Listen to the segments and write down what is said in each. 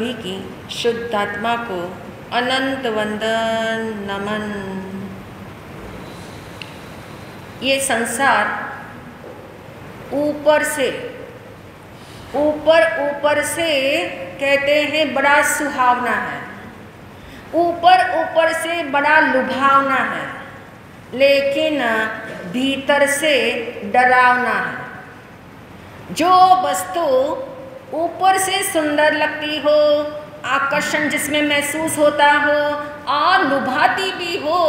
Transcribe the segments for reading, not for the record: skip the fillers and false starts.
सभी की शुद्ध आत्मा को अनंत वंदन नमन। ये संसार ऊपर से कहते हैं बड़ा सुहावना है, ऊपर से बड़ा लुभावना है, लेकिन भीतर से डरावना है। जो वस्तु ऊपर से सुंदर लगती हो, आकर्षण जिसमें महसूस होता हो और लुभाती भी हो,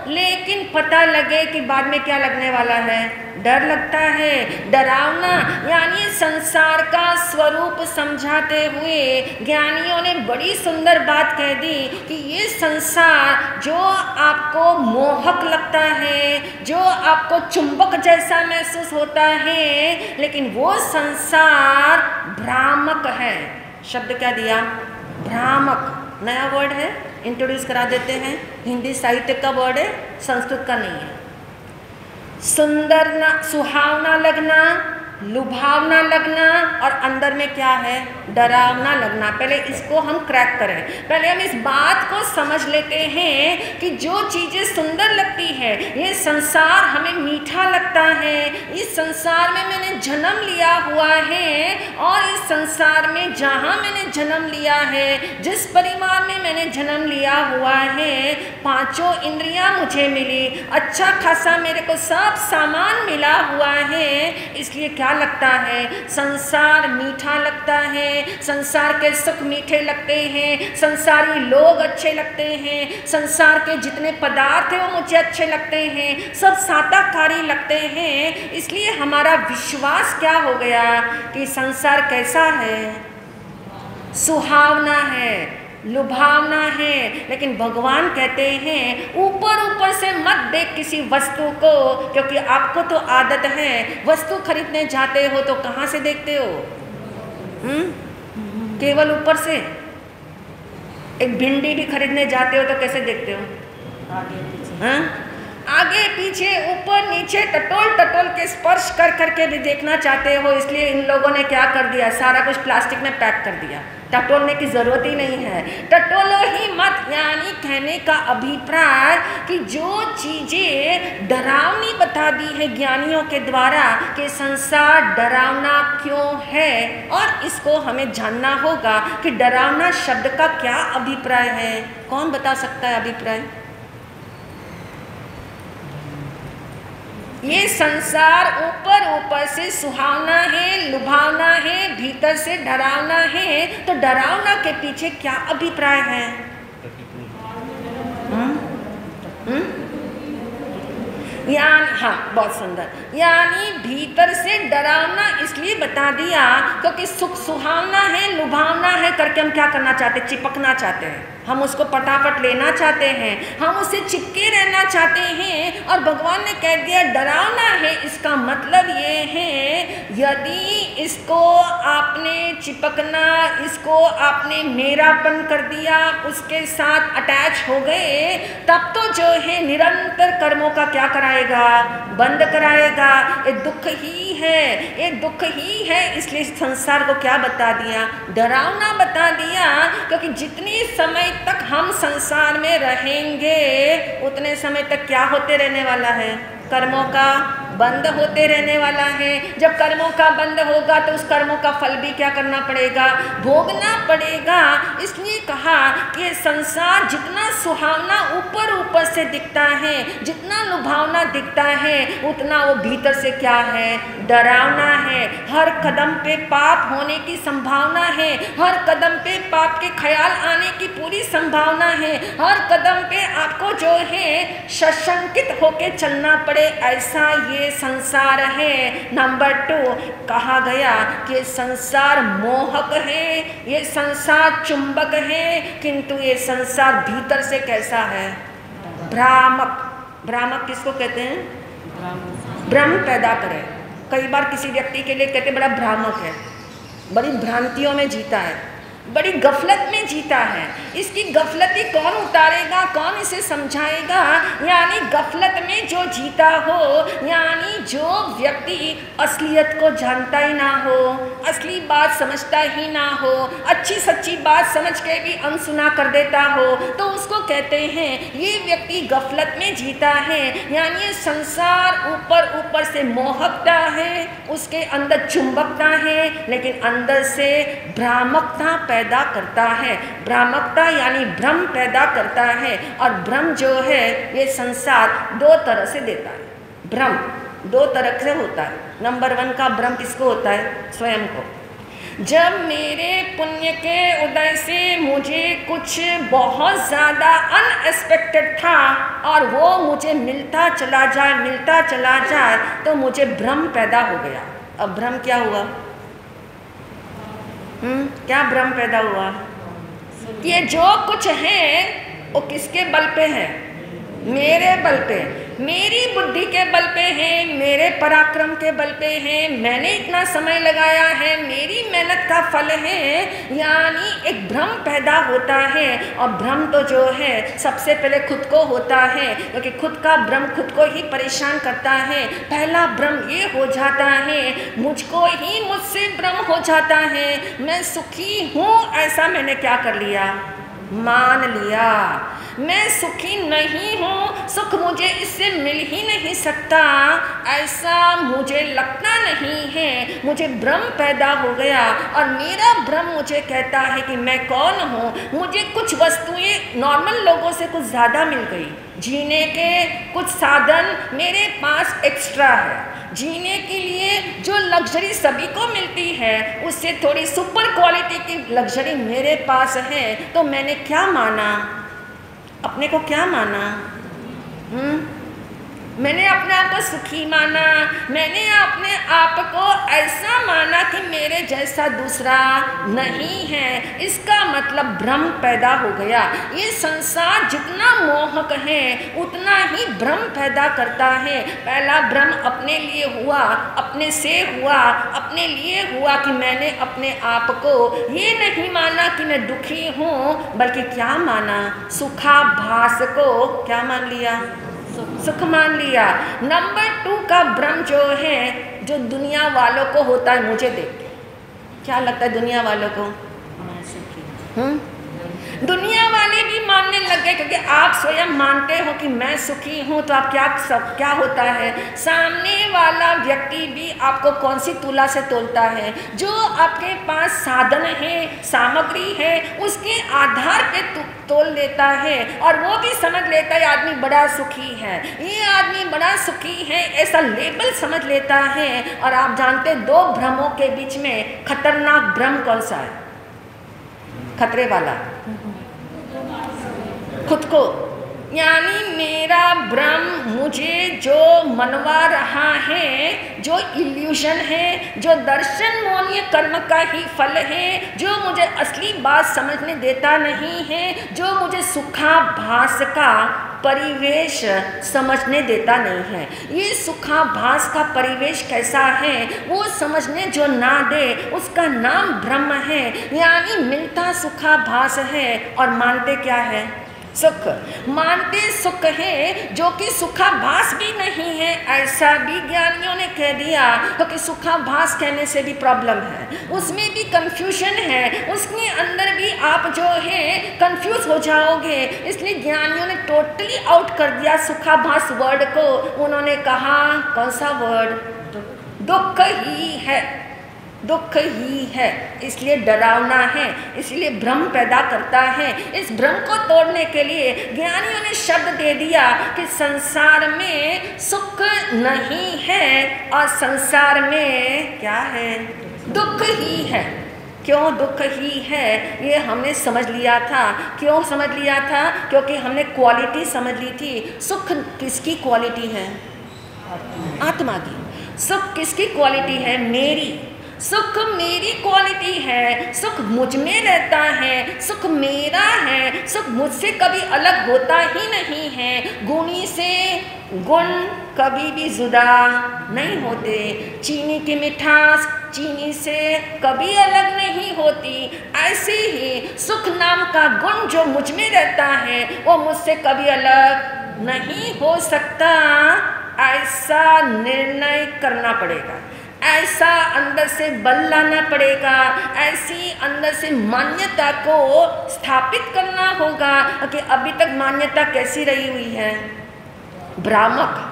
लेकिन पता लगे कि बाद में क्या लगने वाला है, डर लगता है, डरावना। यानी संसार का स्वरूप समझाते हुए ज्ञानियों ने बड़ी सुंदर बात कह दी कि ये संसार जो आपको मोहक लगता है, जो आपको चुंबक जैसा महसूस होता है, लेकिन वो संसार भ्रामक है। शब्द क्या दिया? भ्रामक। नया वर्ड है, इंट्रोड्यूस करा देते हैं। हिंदी साहित्य का वर्ड है, संस्कृत का नहीं है। सुंदर ना, सुहावना लगना, लुभावना लगना, और अंदर में क्या है? डरावना लगना। पहले इसको हम क्रैक करें, पहले हम इस बात को समझ लेते हैं कि जो चीज़ें सुंदर लगती है, ये संसार हमें मीठा लगता है, इस संसार में मैंने जन्म लिया हुआ है, और इस संसार में जहाँ मैंने जन्म लिया है, जिस परिवार में मैंने जन्म लिया हुआ है, पांचों इंद्रियां मुझे मिली, अच्छा खासा मेरे को सब सामान मिला हुआ है, इसलिए क्या लगता है? संसार मीठा लगता है, संसार के सुख मीठे लगते हैं, संसारी लोग अच्छे लगते हैं, संसार के जितने पदार्थ हैं वो मुझे अच्छे लगते हैं, सब साताकारी लगते हैं। इसलिए हमारा विश्वास क्या हो गया कि संसार कैसा है? सुहावना है, लुभावना है। लेकिन भगवान कहते हैं ऊपर से मत देख किसी वस्तु को, क्योंकि आपको तो आदत है, वस्तु खरीदने जाते हो तो कहाँ से देखते हो? केवल ऊपर से। एक भिंडी भी खरीदने जाते हो तो कैसे देखते हो? आगे पीछे ऊपर नीचे टटोल के स्पर्श करके भी देखना चाहते हो। इसलिए इन लोगों ने क्या कर दिया? सारा कुछ प्लास्टिक में पैक कर दिया। टटोलने की जरूरत ही नहीं है, टटोलो ही मत। यानी कहने का अभिप्राय कि जो चीजें डरावनी बता दी है ज्ञानियों के द्वारा कि संसार डरावना क्यों है, और इसको हमें जानना होगा कि डरावना शब्द का क्या अभिप्राय है। कौन बता सकता है अभिप्राय? ये संसार ऊपर से सुहावना है, लुभावना है, भीतर से डरावना है, तो डरावना के पीछे क्या अभिप्राय है? यानी हाँ, बहुत सुंदर। यानी भीतर से डरावना इसलिए बता दिया क्योंकि सुख सुहावना है, लुभावना है करके हम क्या करना चाहते? चिपकना चाहते हैं, हम उसको फटाफट लेना चाहते हैं, हम उससे चिपके रहना चाहते हैं। और भगवान ने कह दिया डरावना है, इसका मतलब ये है यदि इसको आपने चिपकना, इसको आपने मेरापन कर दिया, उसके साथ अटैच हो गए, तब तो जो है निरंतर कर्मों का क्या कराएगा? बंद कराएगा। ये दुख ही है, ये दुख ही है। इसलिए संसार को क्या बता दिया? डरावना बता दिया। क्योंकि जितनी समय तक हम संसार में रहेंगे उतने समय तक क्या होते रहने वाला है? कर्मों का बंद होते रहने वाला है। जब कर्मों का बंद होगा तो उस कर्मों का फल भी क्या करना पड़ेगा? भोगना पड़ेगा। इसलिए कहा कि संसार जितना सुहावना ऊपर से दिखता है, जितना लुभावना दिखता है, उतना वो भीतर से क्या है? डरावना है। हर कदम पे पाप होने की संभावना है, हर कदम पे पाप के ख्याल आने की पूरी संभावना है, हर कदम पे आपको जो है सशंकित होके चलना पड़े, ऐसा ये संसार है। नंबर 2 कहा गया कि संसार मोहक है, ये संसार चुंबक है, किंतु ये संसार भीतर से कैसा है? भ्रामक। भ्रामक किसको कहते हैं? भ्रम पैदा करे। कई बार किसी व्यक्ति के लिए कहते बड़ा भ्रामक है, बड़ी भ्रांतियों में जीता है, बड़ी गफलत में जीता है। इसकी गफलती कौन उतारेगा, कौन इसे समझाएगा? यानी गफलत में जो जीता हो, यानी जो व्यक्ति असलियत को जानता ही ना हो, असली बात समझता ही ना हो, अच्छी सच्ची बात समझ के भी अनसुना कर देता हो, तो उसको कहते हैं ये व्यक्ति गफलत में जीता है। यानी ये संसार ऊपर ऊपर से मोहकता है, उसके अंदर चुंबकता है, लेकिन अंदर से भ्रामकता पैदा करता है। भ्रामकता यानी भ्रम पैदा करता है। और भ्रम जो है ये संसार दो तरह से देता है। भ्रम दो तरह से होता है। नंबर 1 का भ्रम किसको होता है? स्वयं को। जब मेरे पुण्य के उदय से मुझे कुछ बहुत ज़्यादा अनएक्सपेक्टेड था और वो मुझे मिलता चला जाए तो मुझे भ्रम पैदा हो गया। अब भ्रम क्या हुआ? क्या भ्रम पैदा हुआ? ये जो कुछ है वो किसके बल पे है? मेरे बल पे, मेरी बुद्धि के बल पे है, मेरे पराक्रम के बल पे है, मैंने इतना समय लगाया है, मेरी मेहनत का फल है। यानी एक भ्रम पैदा होता है। और भ्रम तो जो है सबसे पहले खुद को होता है, क्योंकि खुद का भ्रम खुद को ही परेशान करता है। पहला भ्रम ये हो जाता है, मुझको ही मुझसे भ्रम हो जाता है, मैं सुखी हूँ ऐसा मैंने क्या कर लिया? मान लिया। मैं सुखी नहीं हूँ, सुख मुझे इससे मिल ही नहीं सकता, ऐसा मुझे लगता नहीं है। मुझे भ्रम पैदा हो गया और मेरा भ्रम मुझे कहता है कि मैं कौन हूँ। मुझे कुछ वस्तुएं नॉर्मल लोगों से कुछ ज़्यादा मिल गई, जीने के कुछ साधन मेरे पास एक्स्ट्रा है। जीने के लिए जो लग्जरी सभी को मिलती है उससे थोड़ी सुपर क्वालिटी की लग्जरी मेरे पास है। तो मैंने क्या माना? अपने को क्या माना? मैंने अपने आप को सुखी माना, मैंने अपने आप को ऐसा माना कि मेरे जैसा दूसरा नहीं है। इसका मतलब भ्रम पैदा हो गया। ये संसार जितना मोहक है उतना ही भ्रम पैदा करता है। पहला भ्रम अपने लिए हुआ, अपने से हुआ, अपने लिए हुआ कि मैंने अपने आप को ये नहीं माना कि मैं दुखी हूँ, बल्कि क्या माना? सुखाभास को क्या मान लिया? सुख मान लिया। नंबर 2 का भ्रम जो है, जो दुनिया वालों को होता है, मुझे देख के क्या लगता है दुनिया वालों को? मैं सुखी। दुनिया वाले भी मानने लग गए, क्योंकि आप स्वयं मानते हो कि मैं सुखी हूँ, तो आप क्या होता है? सामने वाला व्यक्ति भी आपको कौन सी तुला से तोलता है? जो आपके पास साधन है, सामग्री है, उसके आधार पे तोल लेता है और वो भी समझ लेता है आदमी बड़ा सुखी है, ये आदमी बड़ा सुखी है, ऐसा लेबल समझ लेता है। और आप जानते 2 भ्रमों के बीच में खतरनाक भ्रम कौन सा है? खतरे वाला खुद को। यानी मेरा भ्रम मुझे जो मनवा रहा है, जो इल्यूशन है, जो दर्शन मोनीय कर्म का ही फल है, जो मुझे असली बात समझने देता नहीं है, जो मुझे सुखाभास का परिवेश समझने देता नहीं है। ये सुखाभास का परिवेश कैसा है वो समझने जो ना दे उसका नाम भ्रम है। यानी मिलता सुखाभास है और मानते क्या है? सुख। मानते सुख है जो कि सुखाभास भी नहीं है, ऐसा भी ज्ञानियों ने कह दिया। क्योंकि सुखाभास कहने से भी प्रॉब्लम है, उसमें भी कंफ्यूजन है, उसके अंदर भी आप जो है कंफ्यूज हो जाओगे। इसलिए ज्ञानियों ने टोटली आउट कर दिया सुखाभास वर्ड को। उन्होंने कहा कौन सा वर्ड? दुख ही है, दुख ही है, इसलिए डरावना है, इसलिए भ्रम पैदा करता है। इस भ्रम को तोड़ने के लिए ज्ञानियों ने शब्द दे दिया कि संसार में सुख नहीं है और संसार में क्या है? दुख ही है। क्यों दुख ही है ये हमने समझ लिया था। क्यों समझ लिया था? क्योंकि हमने क्वालिटी समझ ली थी। सुख किसकी क्वालिटी है? आत्मा की। सुख किसकी क्वालिटी है? मेरी। सुख मेरी क्वालिटी है, सुख मुझ में रहता है, सुख मेरा है, सुख मुझसे कभी अलग होता ही नहीं है। गुणी से गुण कभी भी जुदा नहीं होते। चीनी की मिठास चीनी से कभी अलग नहीं होती। ऐसे ही सुख नाम का गुण जो मुझ में रहता है वो मुझसे कभी अलग नहीं हो सकता। ऐसा निर्णय करना पड़ेगा, ऐसा अंदर से बल लाना पड़ेगा, ऐसी अंदर से मान्यता को स्थापित करना होगा कि अभी तक मान्यता कैसी रही हुई है, भ्रामक।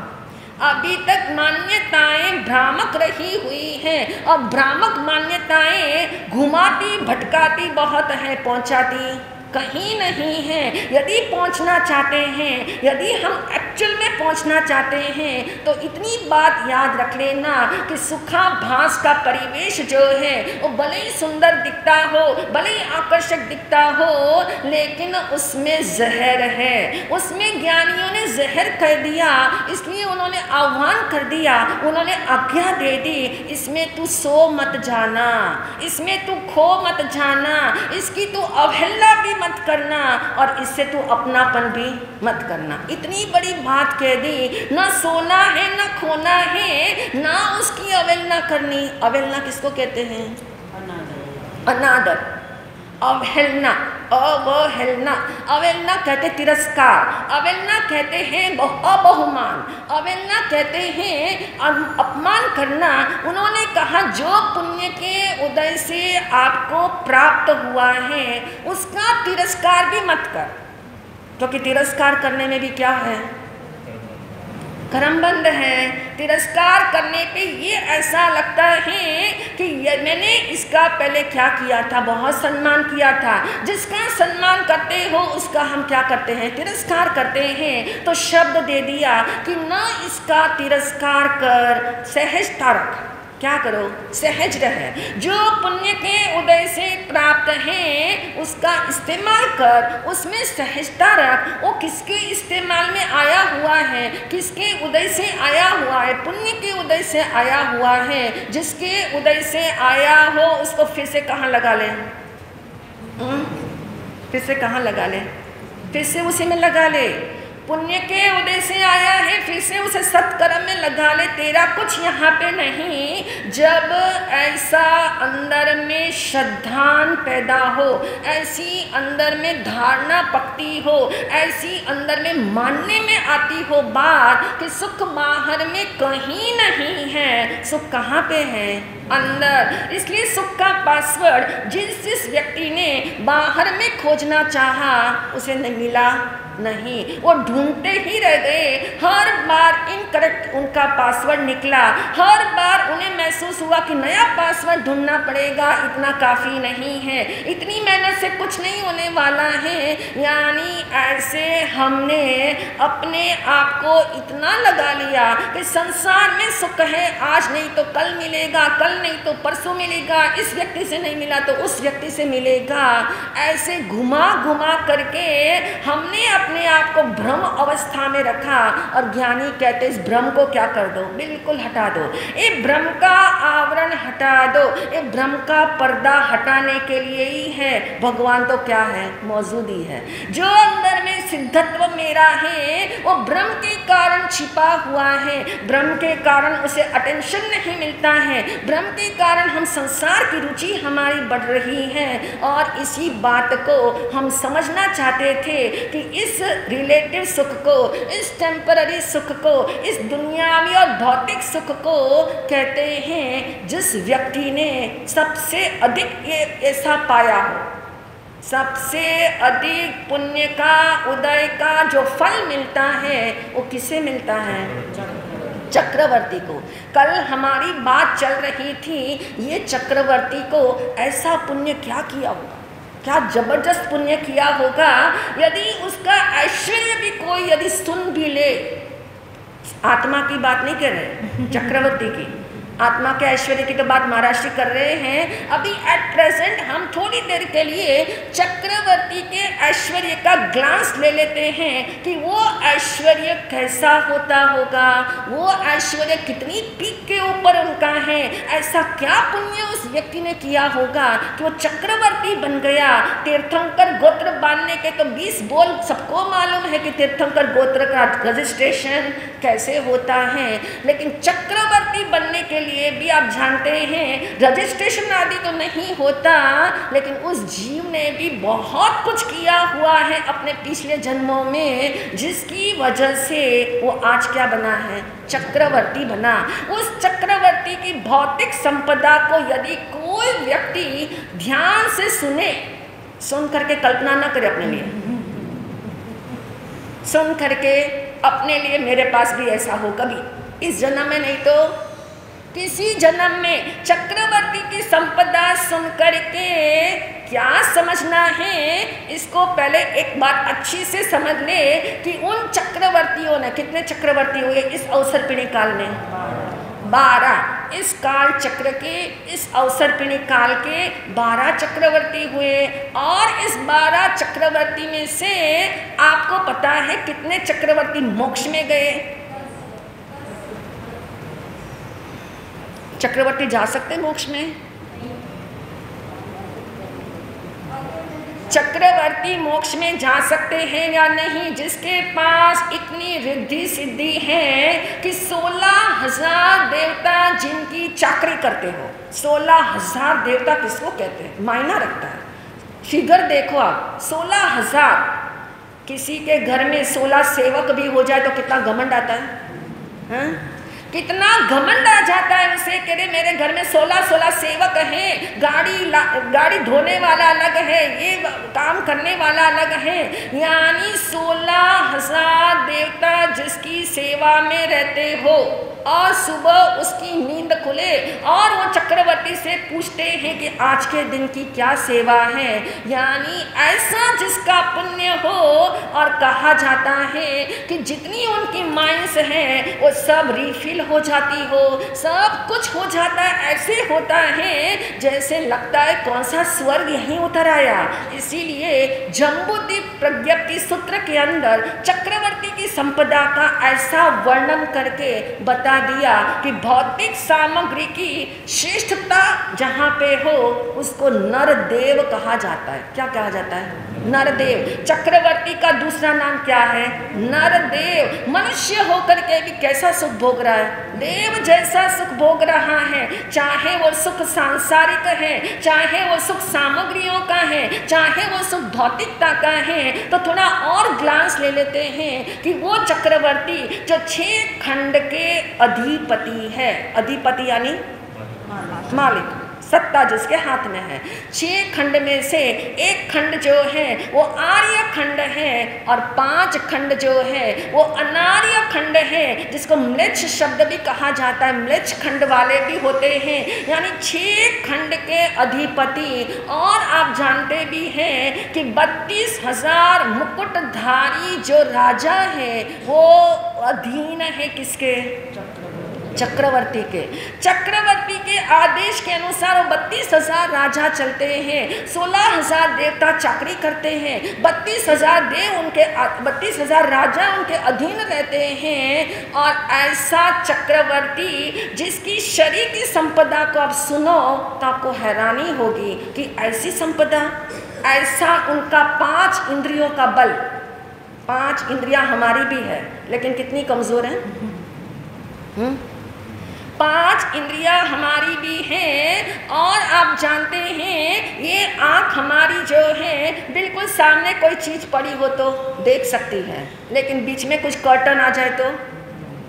अभी तक मान्यताएं भ्रामक रही हुई हैं और भ्रामक मान्यताएं घुमाती भटकाती बहुत है, पहुंचाती कहीं नहीं है। यदि पहुंचना चाहते हैं, यदि हम एक्चुअल में पहुंचना चाहते हैं तो इतनी बात याद रख लेना कि सुखाभास का परिवेश जो है वो भले ही सुंदर दिखता हो, भले ही आकर्षक दिखता हो, लेकिन उसमें जहर है। उसमें ज्ञानियों ने जहर कर दिया, इसलिए उन्होंने आह्वान कर दिया, उन्होंने आज्ञा दे दी, इसमें तू सो मत जाना, इसमें तू खो मत जाना, इसकी तू अवहेलना भी मत करना और इससे तू अपनापन भी मत करना। इतनी बड़ी बात कह दी, ना सोना है ना खोना है, ना उसकी अवहेलना करनी। अवहेलना किसको कहते हैं? अनादर, अवहेलना, अवहेलना। अवहेलना कहते तिरस्कार, अवहेलना कहते हैं अबहुमान, अवहेलना कहते हैं अपमान करना। उन्होंने कहा जो पुण्य के उदय से आपको प्राप्त हुआ है उसका तिरस्कार भी मत कर, क्योंकि तिरस्कार करने में भी क्या है? कर्मबंध है। तिरस्कार करने पे ये ऐसा लगता है कि मैंने इसका पहले क्या किया था, बहुत सम्मान किया था। जिसका सम्मान करते हो उसका हम क्या करते हैं? तिरस्कार करते हैं। तो शब्द दे दिया कि न इसका तिरस्कार कर, सहजता रख। क्या करो? सहज रहे। जो पुण्य के उदय से प्राप्त है उसका इस्तेमाल कर, उसमें सहजता रख। वो किसके इस्तेमाल में आया हुआ है, किसके उदय से आया हुआ है? पुण्य के उदय से आया हुआ है। जिसके उदय से आया हो उसको फिर से कहाँ लगा ले? फिर से कहाँ लगा ले? फिर से उसी में लगा ले। पुण्य के उदय से आया है, फिर से उसे सत्कर्म में लगा ले। तेरा कुछ यहाँ पे नहीं। जब ऐसा अंदर में श्रद्धान पैदा हो, ऐसी अंदर में धारणा पकती हो, ऐसी अंदर में मानने में आती हो बात कि सुख बाहर में कहीं नहीं है, सुख कहाँ पे है? अंदर। इसलिए सुख का पासवर्ड जिस व्यक्ति ने बाहर में खोजना चाहा उसे नहीं मिला, नहीं, वो ढूंढते ही रह गए। हर बार इनकरेक्ट उनका पासवर्ड निकला। हर बार उन्हें महसूस हुआ कि नया पासवर्ड ढूंढना पड़ेगा, इतना काफ़ी नहीं है, इतनी मेहनत से कुछ नहीं होने वाला है। यानी ऐसे हमने अपने आप को इतना लगा लिया कि संसार में सुख है, आज नहीं तो कल मिलेगा, कल नहीं तो परसों मिलेगा, इस व्यक्ति से नहीं मिला तो उस व्यक्ति से मिलेगा। ऐसे घुमा घुमा करके हमने अपने आप को भ्रम अवस्था में रखा। और ज्ञानी कहते इस भ्रम को क्या कर दो? बिल्कुल हटा दो। ये भ्रम का आवरण हटा दो। ये भ्रम का पर्दा हटाने के लिए ही है। भगवान तो क्या है? मौजूद ही है। जो अंदर में सिद्धत्व मेरा है वो भ्रम के कारण छिपा हुआ है। भ्रम के कारण उसे अटेंशन नहीं मिलता है। भ्रम के कारण हम संसार की रुचि हमारी बढ़ रही है। और इसी बात को हम समझना चाहते थे कि इस रिलेटिव सुख को, इस टेम्पररी सुख को, इस दुनियावी और भौतिक सुख को कहते हैं जिस व्यक्ति ने सबसे अधिक ये ऐसा पाया हो, सबसे अधिक पुण्य का उदय का जो फल मिलता है वो किसे मिलता है? चक्रवर्ती को। कल हमारी बात चल रही थी, ये चक्रवर्ती को ऐसा पुण्य क्या किया होगा, क्या जबरदस्त पुण्य किया होगा। यदि उसका ऐश्वर्य भी कोई यदि सुन भी ले, आत्मा की बात नहीं कर रहे, चक्रवर्ती की, आत्मा के ऐश्वर्य की तो बात महाराज जी कर रहे हैं। अभी एट प्रेजेंट हम थोड़ी देर के लिए चक्रवर्ती के ऐश्वर्य का ग्लांस ले लेते हैं कि वो ऐश्वर्य कैसा होता होगा, वो ऐश्वर्य कितनी पीक के ऊपर उनका है, ऐसा क्या पुण्य उस व्यक्ति ने किया होगा कि वो चक्रवर्ती बन गया। तीर्थंकर गोत्र बांधने के तो 20 बोल सबको मालूम है कि तीर्थंकर गोत्र का रजिस्ट्रेशन कैसे होता है, लेकिन चक्रवर्ती बनने के लिए भी आप जानते हैं रजिस्ट्रेशन आदि तो नहीं होता, लेकिन उस जीव ने भी बहुत कुछ किया हुआ है अपने पिछले जन्मों में, जिसकी वजह से वो आज क्या बना है, चक्रवर्ती बना। उस चक्रवर्ती की भौतिक संपदा को यदि कोई व्यक्ति ध्यान से सुने, सुन करके कल्पना न करे अपने लिए, सुन करके अपने लिए मेरे पास भी ऐसा हो, कभी इस जन्म में नहीं तो किसी जन्म में चक्रवर्ती की संपदा सुन करके क्या समझना है, इसको पहले एक बात अच्छी से समझ ले कि उन चक्रवर्तियों ने, कितने चक्रवर्ती हुए इस अवसर पीढ़ी काल में, 12। इस काल चक्र के, इस अवसर पीढ़ी काल के 12 चक्रवर्ती हुए, और इस 12 चक्रवर्ती में से आपको पता है कितने चक्रवर्ती मोक्ष में गए। चक्रवर्ती जा सकते मोक्ष में? चक्रवर्ती मोक्ष में जा सकते हैं या नहीं? जिसके पास इतनी रिद्धि सिद्धि है कि 16,000 देवता जिनकी चाकरी करते हो, 16,000 देवता किसको कहते हैं, मायना रखता है। फिगर देखो आप, 16,000। किसी के घर में 16 सेवक भी हो जाए तो कितना घमंड आता है, कितना घमंड आ जाता है उसे, कह रहे मेरे घर में 16 सेवक हैं, गाड़ी धोने वाला अलग है, ये काम करने वाला अलग है, यानी 16,000 देवता जिसकी सेवा में रहते हो, और सुबह उसकी नींद खुले और वो चक्रवर्ती से पूछते हैं कि आज के दिन की क्या सेवा है, यानी ऐसा जिसका पुण्य हो। और कहा जाता है कि जितनी उनकी माइंस है वो सब रिफिल हो जाती हो, सब कुछ हो जाता है, ऐसे होता है जैसे लगता है कौन सा स्वर्ग यहीं उतर आया। इसीलिए जम्बूद्वीप प्रज्ञप्ति सूत्र के अंदर चक्रवर्ती की संपदा का ऐसा वर्णन करके बता दिया कि भौतिक सामग्री की श्रेष्ठता जहाँ पे हो उसको नरदेव कहा जाता है। क्या कहा जाता है? नरदेव। चक्रवर्ती का दूसरा नाम क्या है? नरदेव। मनुष्य होकर के भी कैसा सुख भोग रहा है? देव जैसा सुख भोग रहा है, चाहे वो सुख सांसारिक है, चाहे वो सुख सामग्रियों का है, चाहे वो सुख भौतिकता का है। तो थोड़ा और ग्लांस ले लेते हैं कि वो चक्रवर्ती जो 6 खंड के अधिपति है, अधिपति यानी मालिक, सत्ता जिसके हाथ में है। 6 खंड में से एक खंड जो है वो आर्य खंड है, और 5 खंड जो है वो अनार्य खंड है, जिसको म्लेच्छ शब्द भी कहा जाता है। म्लेच्छ खंड वाले भी होते हैं, यानी 6 खंड के अधिपति। और आप जानते भी हैं कि 32,000 मुकुटधारी जो राजा है वो अधीन है किसके? चक्रवर्ती के। चक्रवर्ती के आदेश के अनुसार 32,000 राजा चलते हैं, 16,000 देवता चाकरी करते हैं, 32,000 राजा उनके अधीन रहते हैं। और ऐसा चक्रवर्ती जिसकी शरीर की संपदा को आप सुनो तो आपको हैरानी होगी कि ऐसी संपदा, ऐसा उनका 5 इंद्रियों का बल। 5 इंद्रियां हमारी भी है लेकिन कितनी कमजोर है। 5 इंद्रियां हमारी भी हैं, और आप जानते हैं ये आँख हमारी जो है बिल्कुल सामने कोई चीज़ पड़ी हो तो देख सकती है, लेकिन बीच में कुछ कर्टन आ जाए तो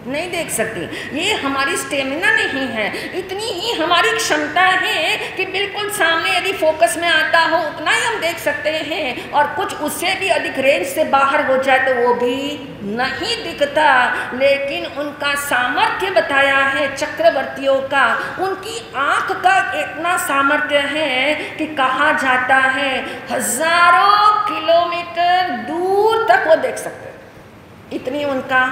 नहीं देख सकती। ये हमारी स्टेमिना नहीं है, इतनी ही हमारी क्षमता है कि बिल्कुल सामने यदि फोकस में आता हो उतना ही हम देख सकते हैं, और कुछ उससे भी अधिक रेंज से बाहर हो जाए तो वो भी नहीं दिखता। लेकिन उनका सामर्थ्य बताया है चक्रवर्तियों का, उनकी आँख का इतना सामर्थ्य है कि कहा जाता है हजारों किलोमीटर दूर तक वो देख सकते, इतनी उनका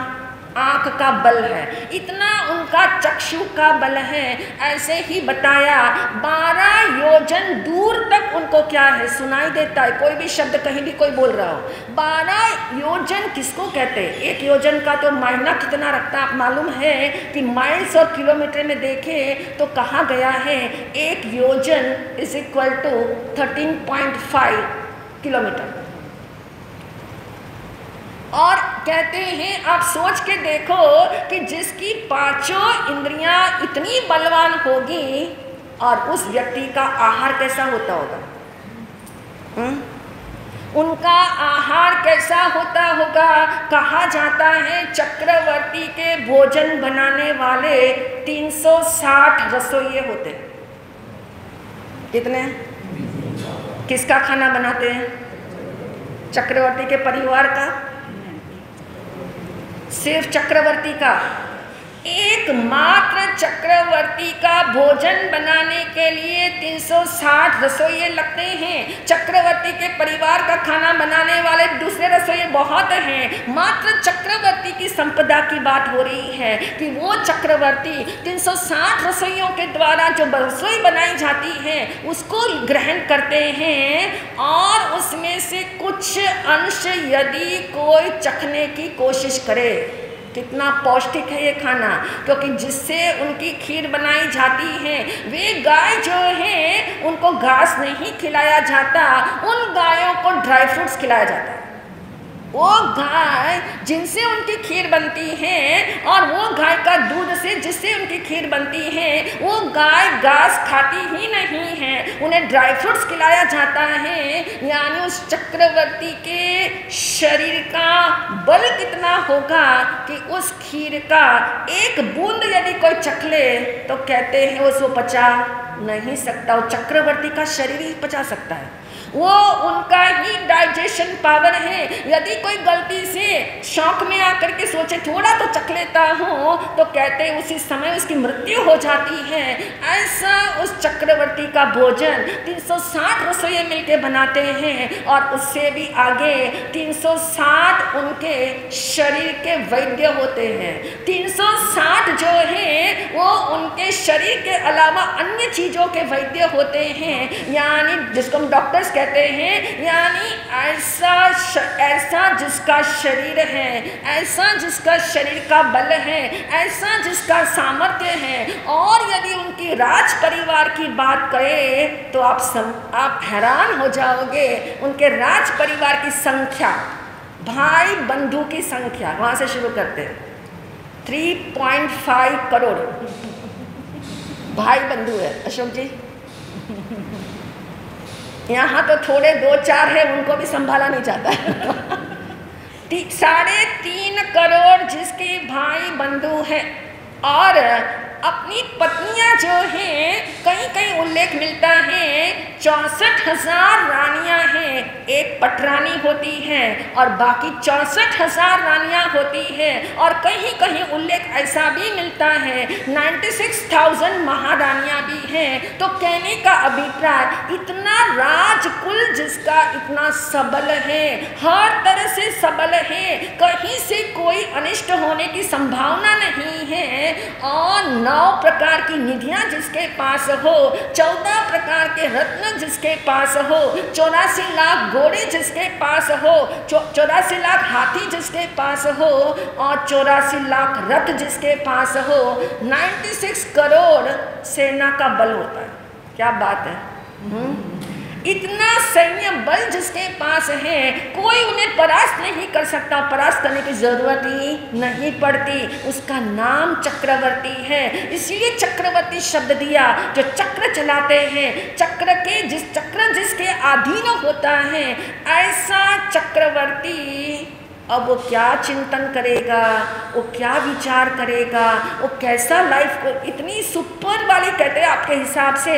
आँख का बल है, इतना उनका चक्षु का बल है। ऐसे ही बताया 12 योजन दूर तक उनको क्या है, सुनाई देता है, कोई भी शब्द कहीं भी कोई बोल रहा हो। 12 योजन किसको कहते हैं? एक योजन का तो मायना कितना रखता है, आप मालूम है कि माइल्स और किलोमीटर में देखें तो कहा गया है एक योजन इज इक्वल टू 13.5 किलोमीटर। और कहते हैं आप सोच के देखो कि जिसकी पांचों इंद्रियां इतनी बलवान होगी और उस व्यक्ति का आहार कैसा होता होगा, उनका आहार कैसा होता होगा। कहा जाता है चक्रवर्ती के भोजन बनाने वाले 360 रसोइये होते हैं। कितने? किसका खाना बनाते हैं? चक्रवर्ती के परिवार का? सिर्फ चक्रवर्ती का? एकमात्र चक्रवर्ती का भोजन बनाने के लिए 360 रसोइये लगते हैं। चक्रवर्ती के परिवार का खाना बनाने वाले दूसरे रसोइये बहुत हैं। मात्र चक्रवर्ती की संपदा की बात हो रही है कि वो चक्रवर्ती 360 रसोइयों के द्वारा जो रसोई बनाई जाती है उसको ग्रहण करते हैं और उसमें से कुछ अंश यदि कोई चखने की कोशिश करे। कितना पौष्टिक है ये खाना, क्योंकि जिससे उनकी खीर बनाई जाती है वे गाय जो है उनको घास नहीं खिलाया जाता, उन गायों को ड्राई फ्रूट्स खिलाया जाता है। वो गाय जिनसे उनकी खीर बनती है और वो गाय का दूध से जिससे उनकी खीर बनती है, वो गाय घास खाती ही नहीं है, उन्हें ड्राई फ्रूट्स खिलाया जाता है। यानी उस चक्रवर्ती के शरीर का बल कितना होगा कि उस खीर का एक बूंद यदि कोई चख ले तो कहते हैं उसको पचा नहीं सकता, वो चक्रवर्ती का शरीर ही पचा सकता है, वो उनका ही डाइजेशन पावर है। यदि कोई गलती से शौक में आकर के सोचे थोड़ा तो चख लेता हूँ तो कहते हैं उसी समय उसकी मृत्यु हो जाती है। ऐसा उस चक्रवर्ती का भोजन 360 रसोइये मिलके बनाते हैं और उससे भी आगे 360 उनके शरीर के वैद्य होते हैं। 360 जो है वो उनके शरीर के अलावा अन्य चीज़ों के वैद्य होते हैं, यानी जिसको हम डॉक्टर्स कहते हैं। यानी ऐसा जिसका शरीर है, ऐसा जिसका शरीर का बल है, ऐसा जिसका सामर्थ्य है। और यदि उनकी राज परिवार की बात करें तो आप हैरान हो जाओगे। उनके राज परिवार की संख्या, भाई बंधु की संख्या, वहां से शुरू करते हैं। 3.5 करोड़ भाई बंधु है अशोक जी। यहाँ तो थोड़े 2-4 है, उनको भी संभाला नहीं जाता है। 3.5 करोड़ जिसके भाई बंधु हैं और अपनी पत्नियां जो हैं, कहीं कहीं उल्लेख मिलता है 64,000 रानियां हैं। एक पटरानी होती है और बाकी 64,000 रानियां होती है। और कहीं कहीं उल्लेख ऐसा भी मिलता है 96,000 महारानियां भी हैं। तो कहने का अभिप्राय इतना राजकुल जिसका इतना सबल है, हर तरह से सबल है, कहीं से कोई अनिष्ट होने की संभावना नहीं है। और 9 प्रकार की निधियां जिसके पास हो, 14 प्रकार के रत्न जिसके पास हो, 84 लाख घोड़े जिसके पास हो, 84 लाख हाथी जिसके पास हो और 84 लाख रथ जिसके पास हो, 96 करोड़ सेना का बल होता है। क्या बात है। इतना सैन्य बल जिसके पास है, कोई उन्हें परास्त नहीं कर सकता, परास्त करने की जरूरत ही नहीं पड़ती। उसका नाम चक्रवर्ती है, इसलिए चक्रवर्ती शब्द दिया। जो चक्र चलाते हैं, चक्र जिसके अधीन होता है, ऐसा चक्रवर्ती अब वो क्या चिंतन करेगा, वो क्या विचार करेगा, वो कैसा लाइफ को इतनी सुपर वाली कहते हैं आपके हिसाब से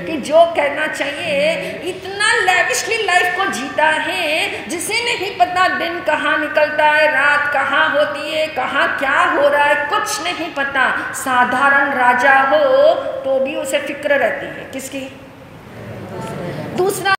कि जो कहना चाहिए इतना लैविशली लाइफ को जीता है जिसे नहीं पता दिन कहाँ निकलता है, रात कहाँ होती है, कहाँ क्या हो रहा है, कुछ नहीं पता। साधारण राजा हो तो भी उसे फिक्र रहती है। किसकी? दूसरा